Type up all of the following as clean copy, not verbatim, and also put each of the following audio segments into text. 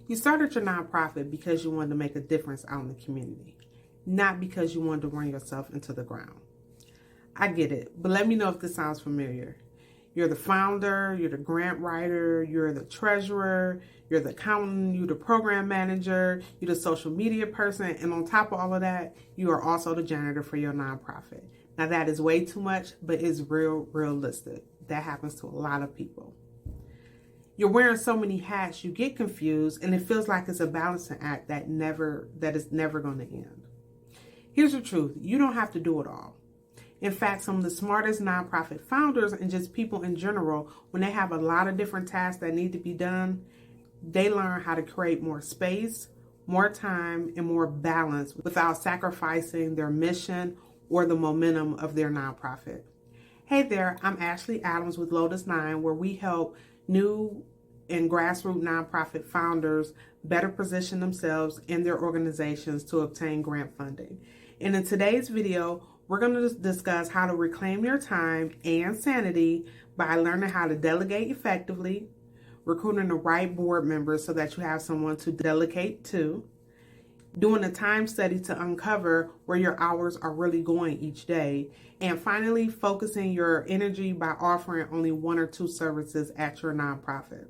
You started your nonprofit because you wanted to make a difference out in the community, not because you wanted to run yourself into the ground. I get it, but let me know if this sounds familiar. You're the founder, you're the grant writer, you're the treasurer, you're the accountant, you're the program manager, you're the social media person, and on top of all of that, you are also the janitor for your nonprofit. Now that is way too much, but it's realistic. That happens to a lot of people. You're wearing so many hats, you get confused, and it feels like it's a balancing act that is never going to end. Here's the truth. You don't have to do it all. In fact, some of the smartest nonprofit founders and just people in general, when they have a lot of different tasks that need to be done, they learn how to create more space, more time, and more balance without sacrificing their mission or the momentum of their nonprofit. Hey there, I'm Ashley Adams with Lotus Nine, where we help new and grassroots nonprofit founders better position themselves and their organizations to obtain grant funding. And in today's video, we're going to discuss how to reclaim your time and sanity by learning how to delegate effectively, recruiting the right board members so that you have someone to delegate to, doing a time study to uncover where your hours are really going each day, and finally focusing your energy by offering only one or two services at your nonprofit.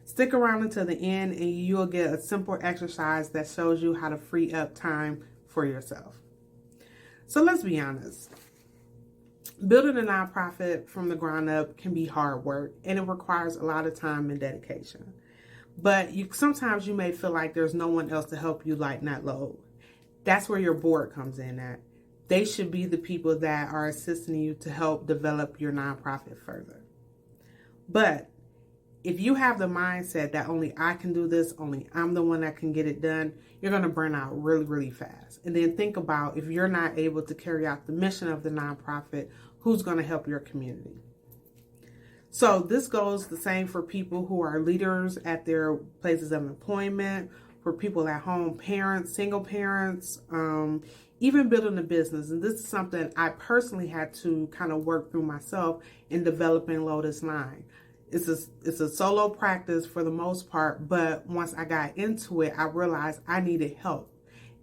Stick around until the end and you'll get a simple exercise that shows you how to free up time for yourself. So let's be honest. Building a nonprofit from the ground up can be hard work, and it requires a lot of time and dedication. But sometimes you may feel like there's no one else to help you lighten that load. That's where your board comes in at. They should be the people that are assisting you to help develop your nonprofit further. But if you have the mindset that only I can do this, only I'm the one that can get it done, you're going to burn out really, really fast. And then think about, if you're not able to carry out the mission of the nonprofit, who's going to help your community? So this goes the same for people who are leaders at their places of employment, for people at home, parents, single parents, even building a business. And this is something I personally had to kind of work through myself in developing Lotus Nine. It's a solo practice for the most part, but once I got into it, I realized I needed help.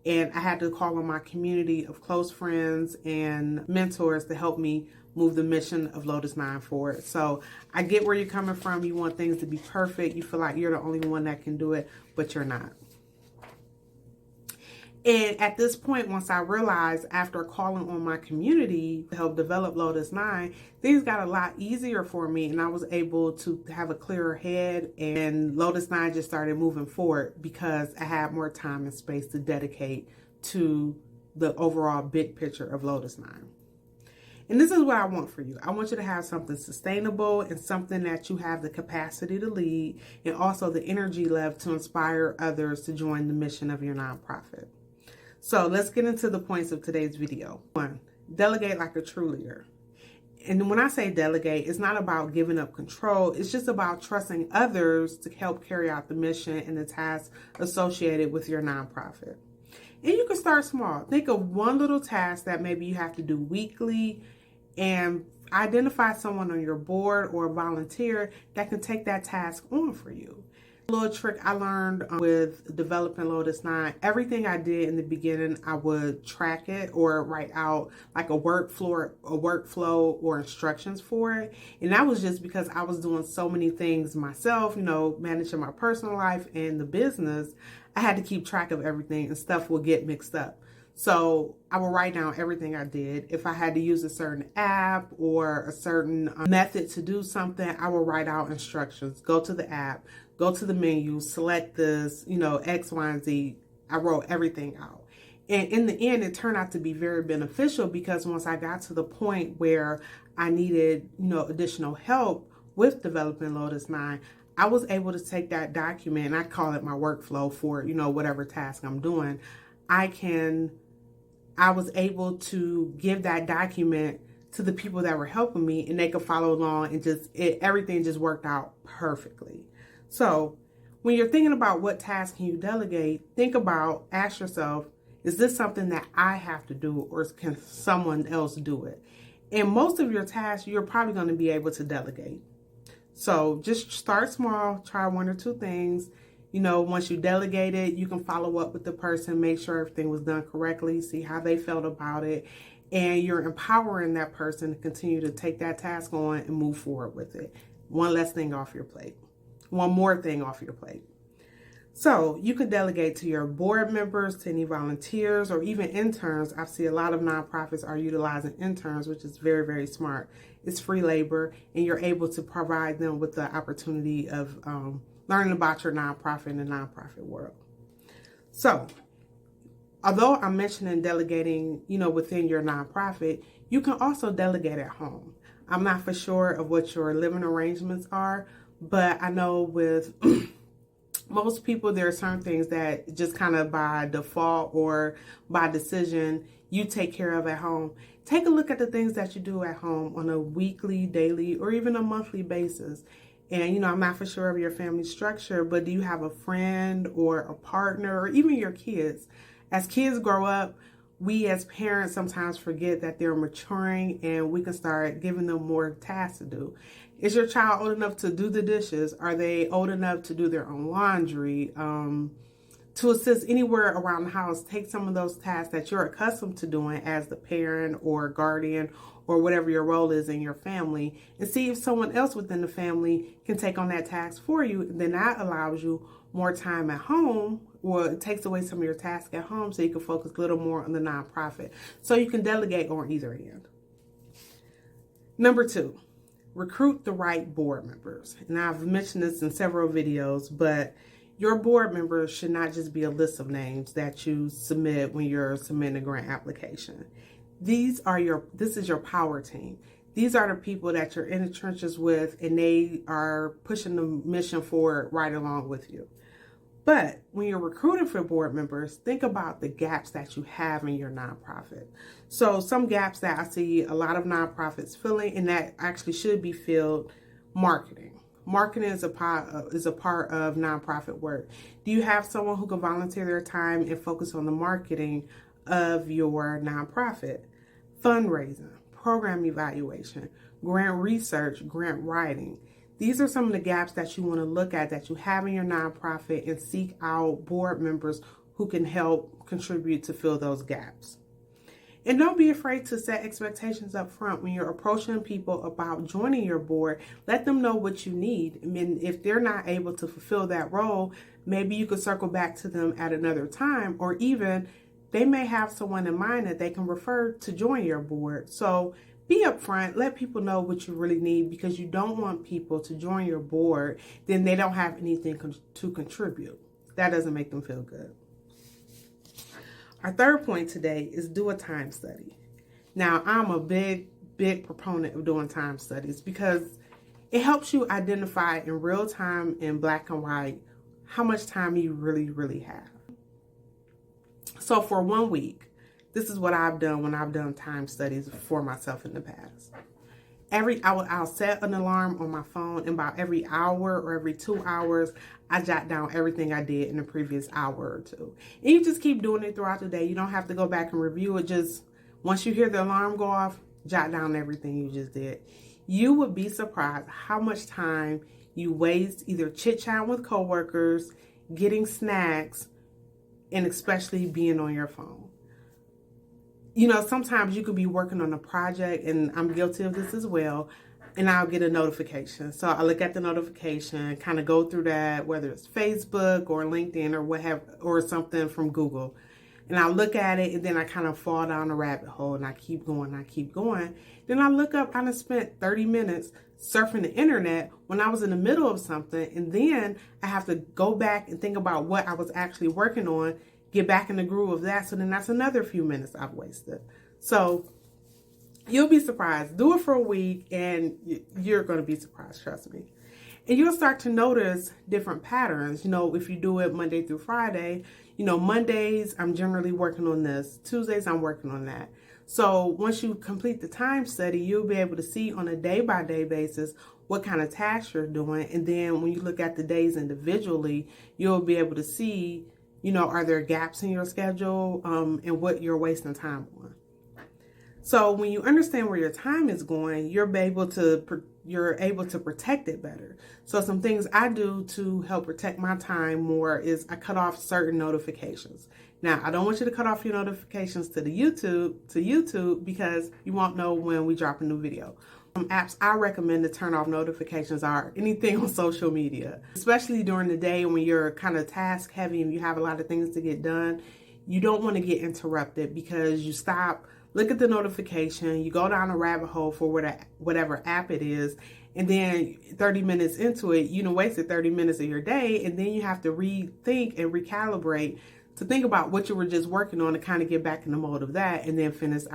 And I had to call on my community of close friends and mentors to help me move the mission of Lotus Nine forward. So I get where you're coming from. You want things to be perfect. You feel like you're the only one that can do it, but you're not. And at this point, once I realized, after calling on my community to help develop Lotus Nine, things got a lot easier for me, and I was able to have a clearer head, and Lotus Nine just started moving forward because I had more time and space to dedicate to the overall big picture of Lotus Nine. And this is what I want for you. I want you to have something sustainable and something that you have the capacity to lead, and also the energy left to inspire others to join the mission of your nonprofit. So let's get into the points of today's video. 1, delegate like a true leader. And when I say delegate, it's not about giving up control. It's just about trusting others to help carry out the mission and the tasks associated with your nonprofit. And you can start small. Think of one little task that maybe you have to do weekly, and identify someone on your board or a volunteer that can take that task on for you. A little trick I learned with developing Lotus Nine, everything I did in the beginning, I would track it or write out like a workflow or instructions for it. And that was just because I was doing so many things myself, managing my personal life and the business. I had to keep track of everything, and stuff would get mixed up. So I will write down everything I did. If I had to use a certain app or a certain method to do something, I will write out instructions. Go to the app, go to the menu, select this, X, Y, and Z. I wrote everything out. And in the end, it turned out to be very beneficial, because once I got to the point where I needed, additional help with developing Lotus Nine, I was able to take that document, and I call it my workflow for, whatever task I'm doing. I was able to give that document to the people that were helping me, and they could follow along, and everything just worked out perfectly. So when you're thinking about what task can you delegate, ask yourself, is this something that I have to do, or can someone else do it? And most of your tasks, you're probably going to be able to delegate. So just start small, try one or two things, Once you delegate it, you can follow up with the person, make sure everything was done correctly, see how they felt about it, and you're empowering that person to continue to take that task on and move forward with it. One less thing off your plate. One more thing off your plate. So you can delegate to your board members, to any volunteers, or even interns. I see a lot of nonprofits are utilizing interns, which is very, very smart. It's free labor, and you're able to provide them with the opportunity of learning about your nonprofit in the nonprofit world. So, although I'm mentioning delegating, within your nonprofit, you can also delegate at home. I'm not for sure of what your living arrangements are, but I know with most people, there are certain things that just kind of by default or by decision, you take care of at home. Take a look at the things that you do at home on a weekly, daily, or even a monthly basis. And, I'm not for sure of your family structure, but do you have a friend or a partner or even your kids? As kids grow up, we as parents sometimes forget that they're maturing and we can start giving them more tasks to do. Is your child old enough to do the dishes? Are they old enough to do their own laundry? To assist anywhere around the house, take some of those tasks that you're accustomed to doing as the parent or guardian or whatever your role is in your family, and see if someone else within the family can take on that task for you. And then that allows you more time at home, or it takes away some of your tasks at home so you can focus a little more on the nonprofit. So you can delegate on either end. Number 2, recruit the right board members. And I've mentioned this in several videos, but your board members should not just be a list of names that you submit when you're submitting a grant application. This is your power team. These are the people that you're in the trenches with, and they are pushing the mission forward right along with you. But when you're recruiting for board members, think about the gaps that you have in your nonprofit. So some gaps that I see a lot of nonprofits filling, and that actually should be filled: marketing. Marketing is a part of nonprofit work. Do you have someone who can volunteer their time and focus on the marketing of your nonprofit? Fundraising, program evaluation, grant research, grant writing. These are some of the gaps that you want to look at that you have in your nonprofit, and seek out board members who can help contribute to fill those gaps. And don't be afraid to set expectations up front when you're approaching people about joining your board. Let them know what you need. I mean, if they're not able to fulfill that role, maybe you could circle back to them at another time, or even they may have someone in mind that they can refer to join your board. So be upfront, let people know what you really need, because you don't want people to join your board, then they don't have anything to contribute. That doesn't make them feel good. Our third point today is do a time study. Now, I'm a big proponent of doing time studies because it helps you identify in real time, in black and white, how much time you really have. So for 1 week, this is what I've done when I've done time studies for myself in the past. I'll set an alarm on my phone, and about every hour or every 2 hours, I jot down everything I did in the previous hour or two. And you just keep doing it throughout the day. You don't have to go back and review it. Just once you hear the alarm go off, jot down everything you just did. You would be surprised how much time you waste either chit-chatting with coworkers, getting snacks, and especially being on your phone. Sometimes you could be working on a project, and I'm guilty of this as well, and I'll get a notification. So I look at the notification, kind of go through that, whether it's Facebook or LinkedIn or something from Google. And I look at it, and then I kind of fall down a rabbit hole, and I keep going. Then I look up, I spent 30 minutes surfing the internet when I was in the middle of something, and then I have to go back and think about what I was actually working on, get back in the groove of that. So then that's another few minutes I've wasted. So you'll be surprised. Do it for a week and you're going to be surprised, trust me. And you'll start to notice different patterns. If you do it Monday through Friday, Mondays, I'm generally working on this. Tuesdays, I'm working on that. So once you complete the time study, you'll be able to see on a day-by-day basis what kind of tasks you're doing. And then when you look at the days individually, you'll be able to see, are there gaps in your schedule and what you're wasting time on. So when you understand where your time is going, you're able to you're able to protect it better. So some things I do to help protect my time more is I cut off certain notifications. Now, I don't want you to cut off your notifications to YouTube because you won't know when we drop a new video. Some apps I recommend to turn off notifications are anything on social media, especially during the day when you're kind of task heavy and you have a lot of things to get done. You don't want to get interrupted because you stop, look at the notification, you go down a rabbit hole for whatever app it is, and then 30 minutes into it, you wasted 30 minutes of your day, and then you have to rethink and recalibrate to think about what you were just working on to kind of get back in the mode of that, and then finish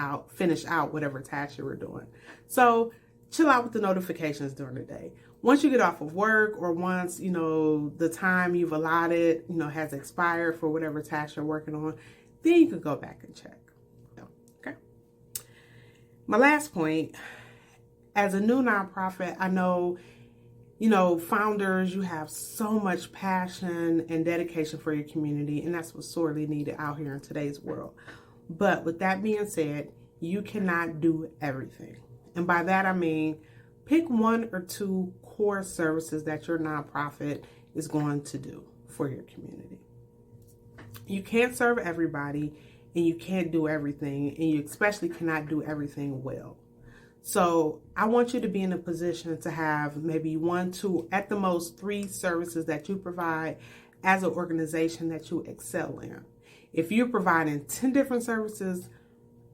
out whatever task you were doing. So chill out with the notifications during the day. Once you get off of work, or once, the time you've allotted, has expired for whatever task you're working on, then you can go back and check. Okay. My last point, as a new nonprofit, I know, founders, you have so much passion and dedication for your community, and that's what's sorely needed out here in today's world. But with that being said, you cannot do everything. And by that, I mean, pick one or two core services that your nonprofit is going to do for your community. You can't serve everybody, and you can't do everything, and you especially cannot do everything well. So I want you to be in a position to have maybe 1, 2, at the most 3 services that you provide as an organization that you excel in. If you're providing 10 different services,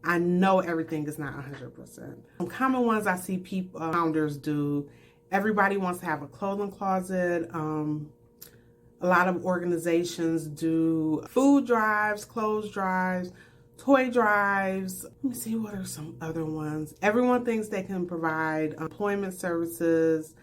I know everything is not 100%. Some common ones I see founders do, everybody wants to have a clothing closet. A lot of organizations do food drives, clothes drives, toy drives. Let me see, what are some other ones? Everyone thinks they can provide employment services.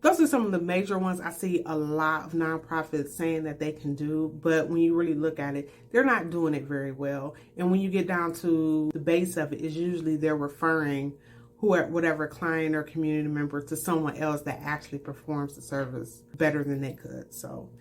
Those are some of the major ones I see a lot of nonprofits saying that they can do, but when you really look at it, they're not doing it very well. And when you get down to the base of it, is usually they're referring whatever client or community member to someone else that actually performs the service better than they could. So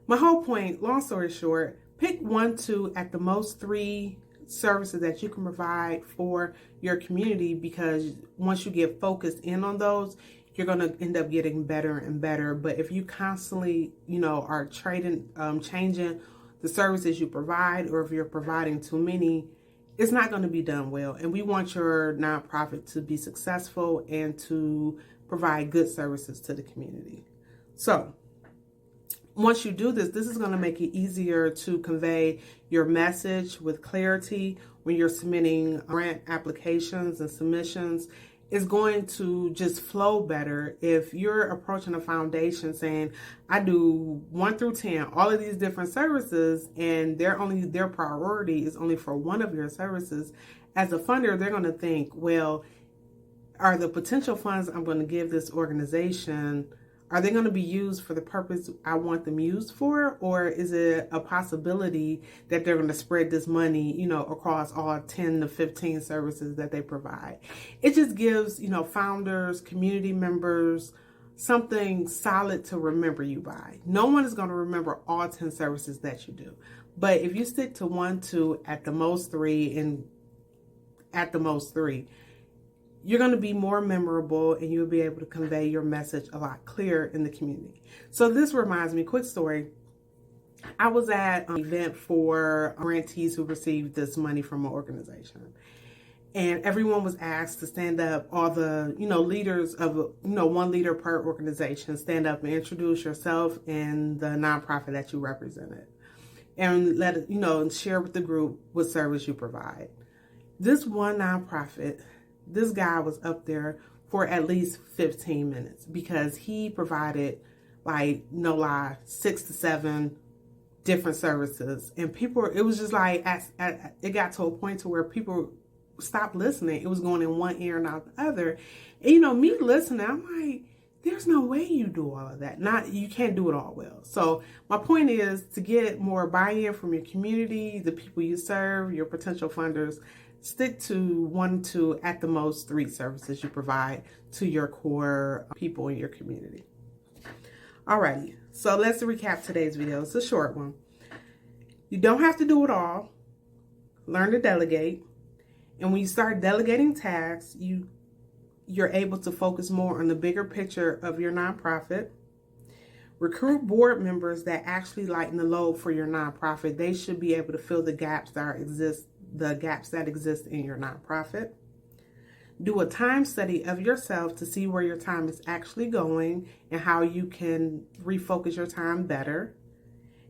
my whole point, long story short, pick 1, 2, at the most 3 services that you can provide for your community, because once you get focused in on those, you're going to end up getting better and better. But if you constantly, are changing the services you provide, or if you're providing too many, it's not going to be done well. And we want your nonprofit to be successful and to provide good services to the community. So once you do this, this is going to make it easier to convey your message with clarity when you're submitting grant applications and submissions. Is going to just flow better if you're approaching a foundation saying, I do 1 through 10, all of these different services, and their priority is only for one of your services. As a funder, they're going to think, well, are the potential funds I'm going to give this organization, are they going to be used for the purpose I want them used for? Or is it a possibility that they're going to spread this money, across all 10 to 15 services that they provide? It just gives, founders, community members, something solid to remember you by. No one is going to remember all 10 services that you do. But if you stick to 1, 2, at the most 3, and at the most 3, you're going to be more memorable, and you'll be able to convey your message a lot clearer in the community. So this reminds me, quick story. I was at an event for grantees who received this money from an organization. And everyone was asked to stand up, all the, leaders of, 1 leader per organization, stand up and introduce yourself and the nonprofit that you represented. And let it, and share with the group what service you provide. This one nonprofit, this guy was up there for at least 15 minutes because he provided, like, no lie, 6 to 7 different services. And people, it was just like, it got to a point to where people stopped listening. It was going in one ear and out the other. And, me listening, I'm like, there's no way you do all of that. You can't do it all well. So my point is to get more buy-in from your community, the people you serve, your potential funders. Stick to 1, 2, at the most 3 services you provide to your core people in your community. Alrighty, so let's recap today's video. It's a short one. You don't have to do it all. Learn to delegate. And when you start delegating tasks, you you're able to focus more on the bigger picture of your nonprofit. Recruit board members that actually lighten the load for your nonprofit. They should be able to fill the gaps that exist in your nonprofit. Do a time study of yourself to see where your time is actually going and how you can refocus your time better.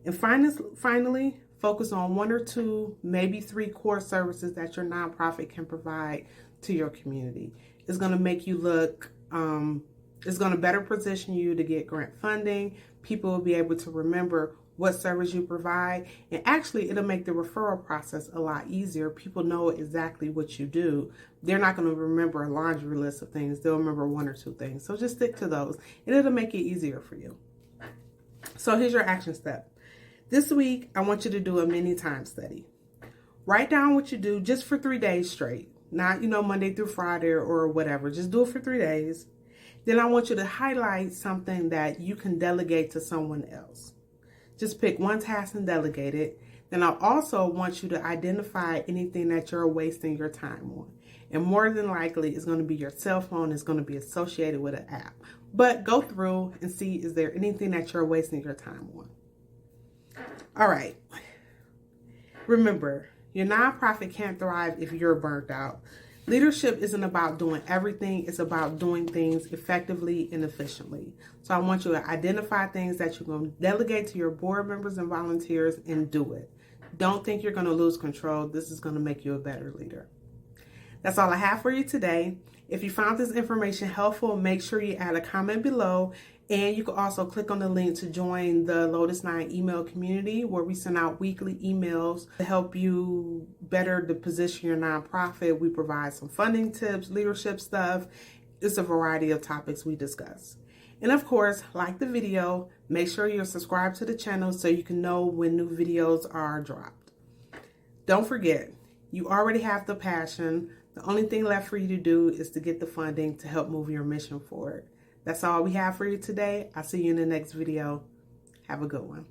And finally, focus on 1 or 2, maybe 3 core services that your nonprofit can provide to your community. It's going to make you look, it's going to better position you to get grant funding. People will be able to remember what service you provide, and actually it'll make the referral process a lot easier. People know exactly what you do. They're not going to remember a laundry list of things. They'll remember 1 or 2 things. So just stick to those, and it'll make it easier for you. So here's your action step. This week, I want you to do a mini time study. Write down what you do just for 3 days straight. Not, Monday through Friday or whatever. Just do it for 3 days. Then I want you to highlight something that you can delegate to someone else. Just pick one task and delegate it. Then I also want you to identify anything that you're wasting your time on. And more than likely, it's going to be your cell phone. It's going to be associated with an app. But go through and see, is there anything that you're wasting your time on? All right. Remember, your nonprofit can't thrive if you're burnt out. Leadership isn't about doing everything. It's about doing things effectively and efficiently. So I want you to identify things that you're going to delegate to your board members and volunteers and do it. Don't think you're going to lose control. This is going to make you a better leader. That's all I have for you today. If you found this information helpful, make sure you add a comment below. And you can also click on the link to join the Lotus 9 email community, where we send out weekly emails to help you better to position your nonprofit. We provide some funding tips, leadership stuff. It's a variety of topics we discuss. And of course, like the video, make sure you're subscribed to the channel so you can know when new videos are dropped. Don't forget, you already have the passion. The only thing left for you to do is to get the funding to help move your mission forward. That's all we have for you today. I'll see you in the next video. Have a good one.